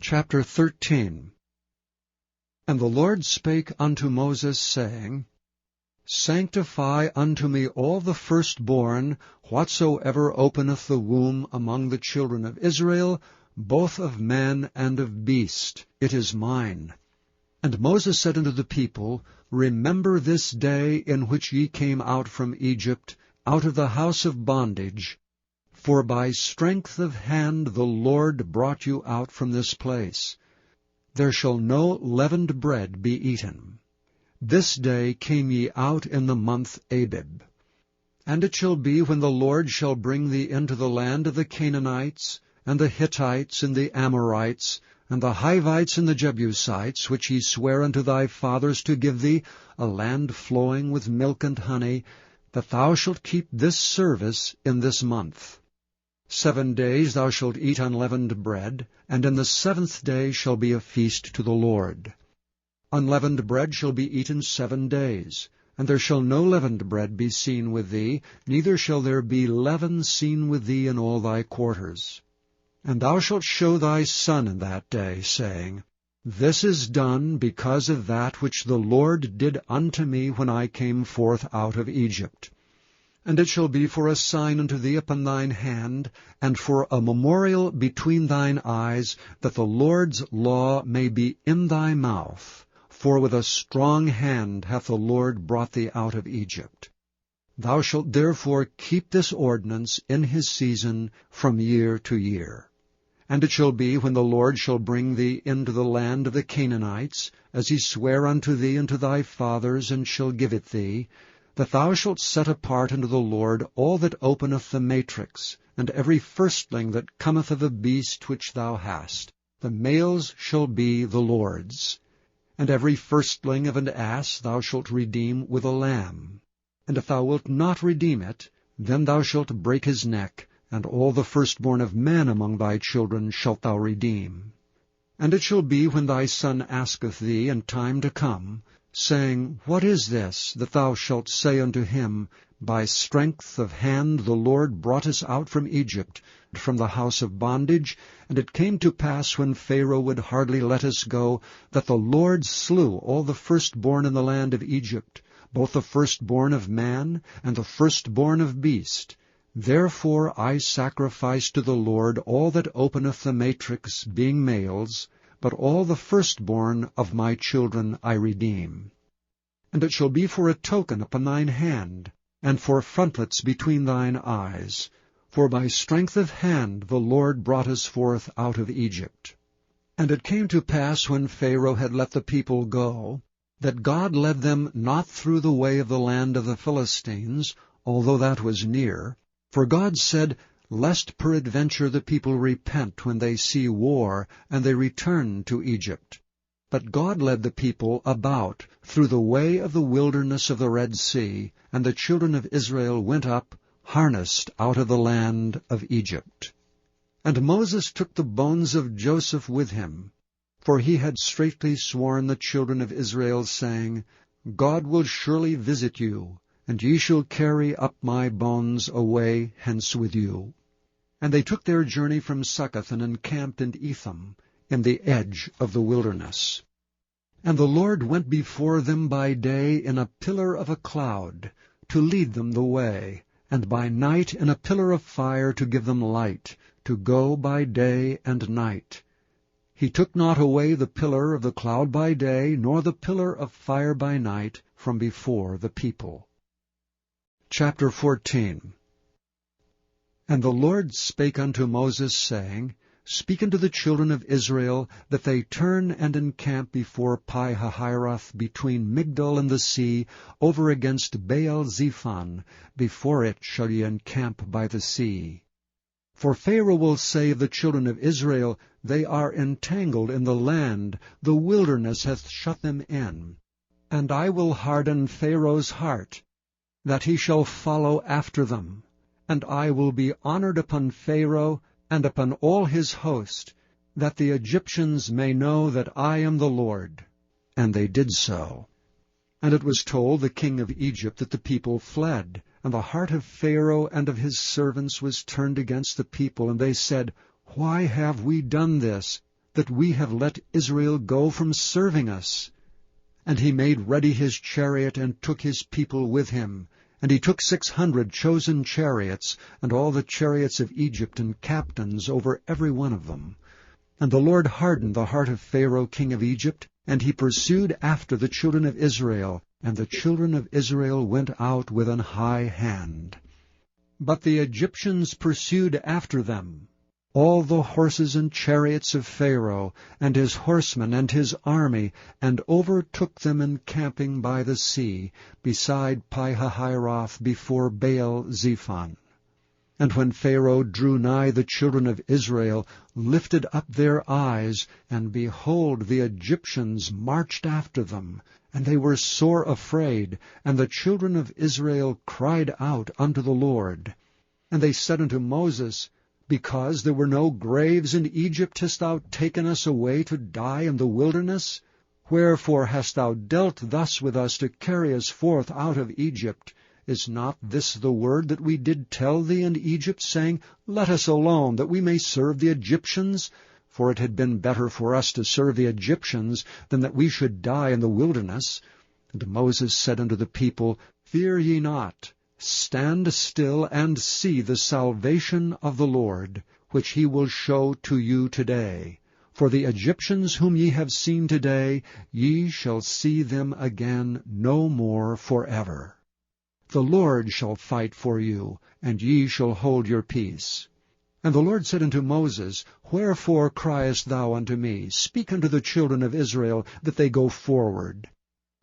Chapter 13. And the Lord spake unto Moses, saying, Sanctify unto me all the firstborn, whatsoever openeth the womb among the children of Israel, both of man and of beast. It is mine. And Moses said unto the people, Remember this day in which ye came out from Egypt, out of the house of bondage. For by strength of hand the Lord brought you out from this place. There shall no leavened bread be eaten. This day came ye out in the month Abib. And it shall be, when the Lord shall bring thee into the land of the Canaanites, and the Hittites, and the Amorites, and the Hivites, and the Jebusites, which he sware unto thy fathers to give thee, a land flowing with milk and honey, that thou shalt keep this service in this month. 7 days thou shalt eat unleavened bread, and in the 7th day shall be a feast to the Lord. Unleavened bread shall be eaten 7 days, and there shall no leavened bread be seen with thee, neither shall there be leaven seen with thee in all thy quarters. And thou shalt show thy son in that day, saying, This is done because of that which the Lord did unto me when I came forth out of Egypt. And it shall be for a sign unto thee upon thine hand, and for a memorial between thine eyes, that the Lord's law may be in thy mouth. For with a strong hand hath the Lord brought thee out of Egypt. Thou shalt therefore keep this ordinance in his season from year to year. And it shall be, when the Lord shall bring thee into the land of the Canaanites, as he sware unto thee and to thy fathers, and shall give it thee, that thou shalt set apart unto the Lord all that openeth the matrix, and every firstling that cometh of a beast which thou hast. The males shall be the Lord's. And every firstling of an ass thou shalt redeem with a lamb. And if thou wilt not redeem it, then thou shalt break his neck, and all the firstborn of man among thy children shalt thou redeem. And it shall be, when thy son asketh thee in time to come, saying, What is this? That thou shalt say unto him, By strength of hand the Lord brought us out from Egypt, from the house of bondage. And it came to pass, when Pharaoh would hardly let us go, that the Lord slew all the firstborn in the land of Egypt, both the firstborn of man and the firstborn of beast. Therefore I sacrifice to the Lord all that openeth the matrix, being males, but all the firstborn of my children I redeem. And it shall be for a token upon thine hand, and for frontlets between thine eyes. For by strength of hand the Lord brought us forth out of Egypt. And it came to pass, when Pharaoh had let the people go, that God led them not through the way of the land of the Philistines, although that was near. For God said, Lest peradventure the people repent when they see war, and they return to Egypt. But God led the people about through the way of the wilderness of the Red Sea, and the children of Israel went up, harnessed out of the land of Egypt. And Moses took the bones of Joseph with him, for he had straitly sworn the children of Israel, saying, God will surely visit you, and ye shall carry up my bones away hence with you. And they took their journey from Succoth, and encamped in Etham, in the edge of the wilderness. And the Lord went before them by day in a pillar of a cloud, to lead them the way, and by night in a pillar of fire to give them light, to go by day and night. He took not away the pillar of the cloud by day, nor the pillar of fire by night, from before the people. Chapter 14. And the Lord spake unto Moses, saying, Speak unto the children of Israel, that they turn and encamp before Pi-hahiroth, between Migdol and the sea, over against Baal-zephon. Before it shall ye encamp by the sea. For Pharaoh will say of the children of Israel, They are entangled in the land, the wilderness hath shut them in. And I will harden Pharaoh's heart, that he shall follow after them. And I will be honored upon Pharaoh, and upon all his host, that the Egyptians may know that I am the Lord. And they did so. And it was told the king of Egypt that the people fled, and the heart of Pharaoh and of his servants was turned against the people, and they said, Why have we done this, that we have let Israel go from serving us? And he made ready his chariot, and took his people with him. And he took 600 chosen chariots, and all the chariots of Egypt, and captains over every one of them. And the Lord hardened the heart of Pharaoh king of Egypt, and he pursued after the children of Israel, and the children of Israel went out with an high hand. But the Egyptians pursued after them, all the horses and chariots of Pharaoh, and his horsemen and his army, and overtook them encamping by the sea, beside Pi-hahiroth, before Baal-zephon. And when Pharaoh drew nigh, the children of Israel lifted up their eyes, and behold, the Egyptians marched after them, and they were sore afraid, and the children of Israel cried out unto the Lord. And they said unto Moses, Because there were no graves in Egypt, hast thou taken us away to die in the wilderness? Wherefore hast thou dealt thus with us to carry us forth out of Egypt? Is not this the word that we did tell thee in Egypt, saying, Let us alone, that we may serve the Egyptians? For it had been better for us to serve the Egyptians than that we should die in the wilderness. And Moses said unto the people, Fear ye not. Stand still, and see the salvation of the Lord, which he will show to you today. For the Egyptians whom ye have seen today, ye shall see them again no more forever. The Lord shall fight for you, and ye shall hold your peace. And the Lord said unto Moses, Wherefore criest thou unto me? Speak unto the children of Israel, that they go forward.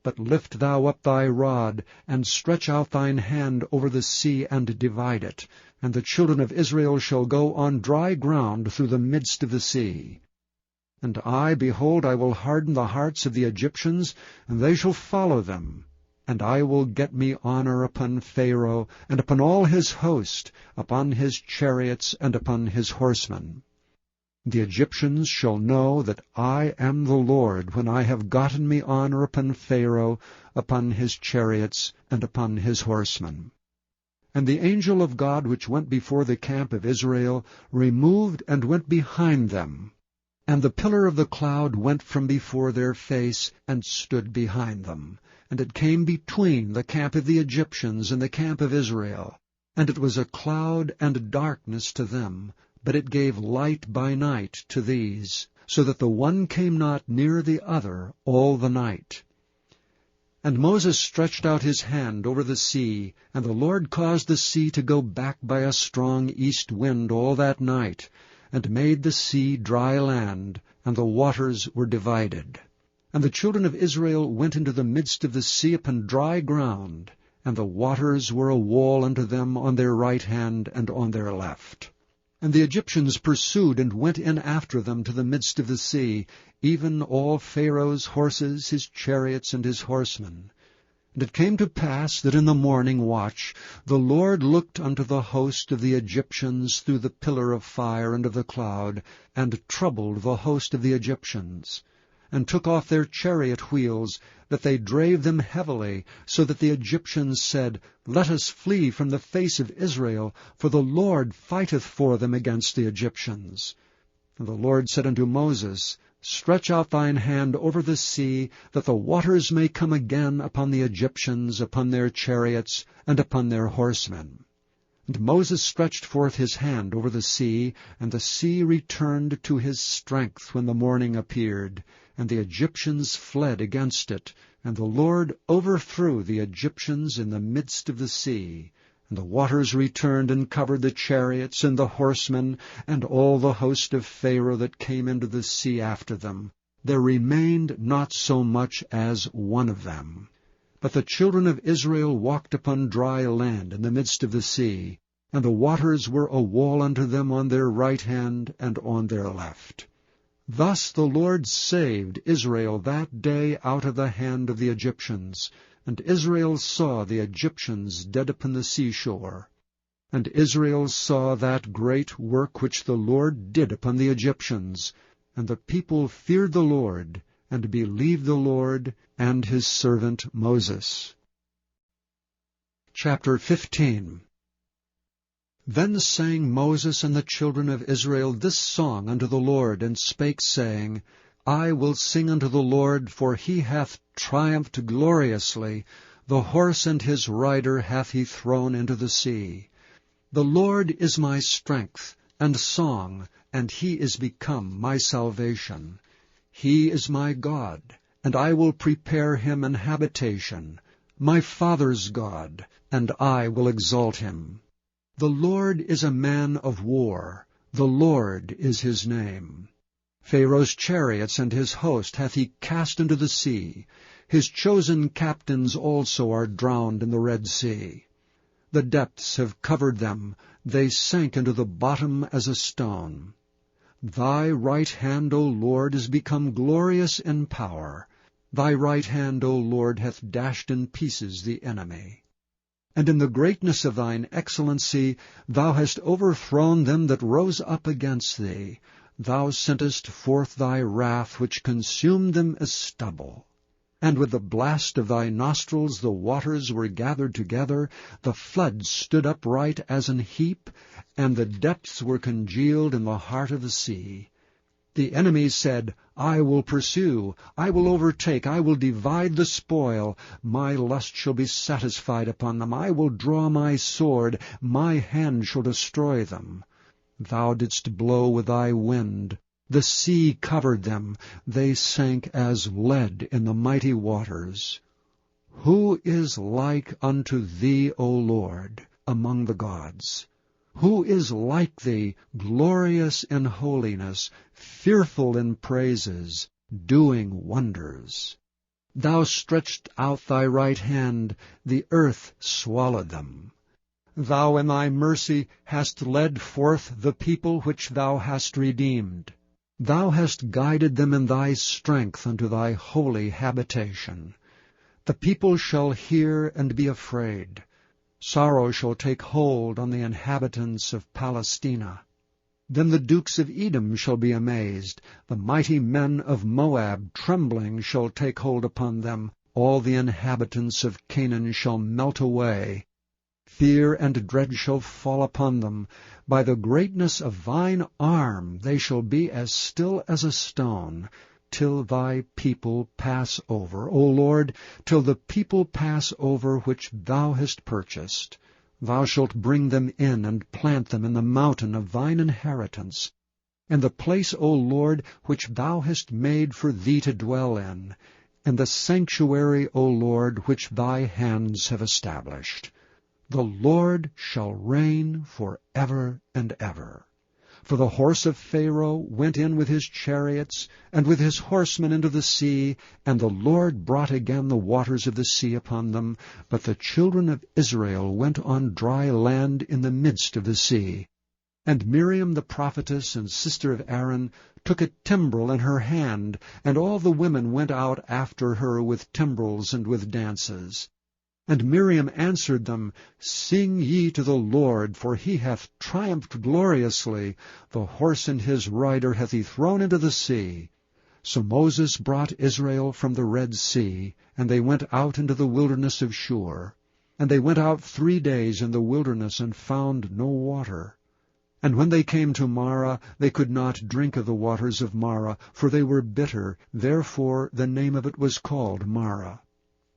But lift thou up thy rod, and stretch out thine hand over the sea, and divide it, and the children of Israel shall go on dry ground through the midst of the sea. And I, behold, I will harden the hearts of the Egyptians, and they shall follow them. And I will get me honor upon Pharaoh, and upon all his host, upon his chariots, and upon his horsemen. The Egyptians shall know that I am the Lord, when I have gotten me honor upon Pharaoh, upon his chariots, and upon his horsemen. And the angel of God which went before the camp of Israel removed and went behind them. And the pillar of the cloud went from before their face, and stood behind them. And it came between the camp of the Egyptians and the camp of Israel. And it was a cloud and darkness to them, but it gave light by night to these, so that the one came not near the other all the night. And Moses stretched out his hand over the sea, and the Lord caused the sea to go back by a strong east wind all that night, and made the sea dry land, and the waters were divided. And the children of Israel went into the midst of the sea upon dry ground, and the waters were a wall unto them on their right hand and on their left. And the Egyptians pursued and went in after them to the midst of the sea, even all Pharaoh's horses, his chariots, and his horsemen. And it came to pass that in the morning watch the Lord looked unto the host of the Egyptians through the pillar of fire and of the cloud, and troubled the host of the Egyptians, and took off their chariot wheels, that they drave them heavily, so that the Egyptians said, Let us flee from the face of Israel, for the Lord fighteth for them against the Egyptians. And the Lord said unto Moses, Stretch out thine hand over the sea, that the waters may come again upon the Egyptians, upon their chariots, and upon their horsemen. And Moses stretched forth his hand over the sea, and the sea returned to his strength when the morning appeared, and the Egyptians fled against it, and the Lord overthrew the Egyptians in the midst of the sea. And the waters returned and covered the chariots and the horsemen, and all the host of Pharaoh that came into the sea after them. There remained not so much as one of them. But the children of Israel walked upon dry land in the midst of the sea, and the waters were a wall unto them on their right hand and on their left. Thus the Lord saved Israel that day out of the hand of the Egyptians, and Israel saw the Egyptians dead upon the seashore. And Israel saw that great work which the Lord did upon the Egyptians, and the people feared the Lord, and believed the Lord and his servant Moses. Chapter 15. Then sang Moses and the children of Israel this song unto the Lord, and spake, saying, I will sing unto the Lord, for he hath triumphed gloriously. The horse and his rider hath he thrown into the sea. The Lord is my strength and song, and he is become my salvation. He is my God, and I will prepare him an habitation, my father's God, and I will exalt him. The Lord is a man of war, the Lord is his name. Pharaoh's chariots and his host hath he cast into the sea. His chosen captains also are drowned in the Red Sea. The depths have covered them, they sank into the bottom as a stone. Thy right hand, O Lord, is become glorious in power. Thy right hand, O Lord, hath dashed in pieces the enemy. And in the greatness of thine excellency thou hast overthrown them that rose up against thee. Thou sentest forth thy wrath, which consumed them as stubble. And with the blast of thy nostrils the waters were gathered together, the floods stood upright as an heap, and the depths were congealed in the heart of the sea. The enemy said, I will pursue, I will overtake, I will divide the spoil. My lust shall be satisfied upon them. I will draw my sword, my hand shall destroy them. Thou didst blow with thy wind. The sea covered them. They sank as lead in the mighty waters. Who is like unto thee, O Lord, among the gods? Who is like thee, glorious in holiness, fearful in praises, doing wonders? Thou stretched out thy right hand, the earth swallowed them. Thou in thy mercy hast led forth the people which thou hast redeemed. Thou hast guided them in thy strength unto thy holy habitation. The people shall hear and be afraid. Sorrow shall take hold on the inhabitants of Palestina. Then the dukes of Edom shall be amazed. The mighty men of Moab trembling shall take hold upon them. All the inhabitants of Canaan shall melt away. Fear and dread shall fall upon them. By the greatness of thine arm they shall be as still as a stone, till thy people pass over, O Lord, till the people pass over which thou hast purchased. Thou shalt bring them in and plant them in the mountain of thine inheritance, in the place, O Lord, which thou hast made for thee to dwell in the sanctuary, O Lord, which thy hands have established. The Lord shall reign for ever and ever. For the horse of Pharaoh went in with his chariots, and with his horsemen into the sea, and the Lord brought again the waters of the sea upon them. But the children of Israel went on dry land in the midst of the sea. And Miriam the prophetess and sister of Aaron took a timbrel in her hand, and all the women went out after her with timbrels and with dances. And Miriam answered them, Sing ye to the Lord, for he hath triumphed gloriously. The horse and his rider hath he thrown into the sea. So Moses brought Israel from the Red Sea, and they went out into the wilderness of Shur. And they went out 3 days in the wilderness, and found no water. And when they came to Marah, they could not drink of the waters of Marah, for they were bitter. Therefore the name of it was called Marah.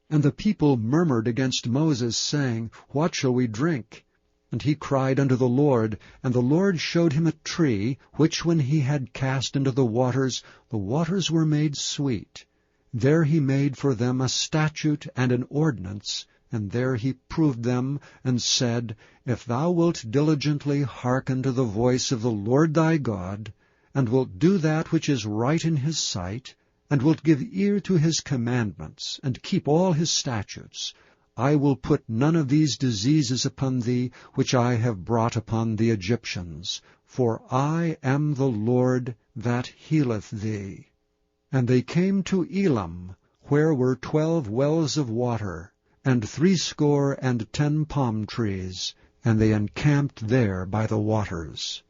And the people murmured against Moses, saying, What shall we drink? And he cried unto the Lord, and the Lord showed him a tree, which when he had cast into the waters were made sweet. There he made for them a statute and an ordinance, and there he proved them, and said, If thou wilt diligently hearken to the voice of the Lord thy God, and wilt do that which is right in his sight, and wilt give ear to his commandments, and keep all his statutes, I will put none of these diseases upon thee, which I have brought upon the Egyptians, for I am the Lord that healeth thee. And they came to Elam, where were 12 wells of water, and 70 palm trees, and they encamped there by the waters.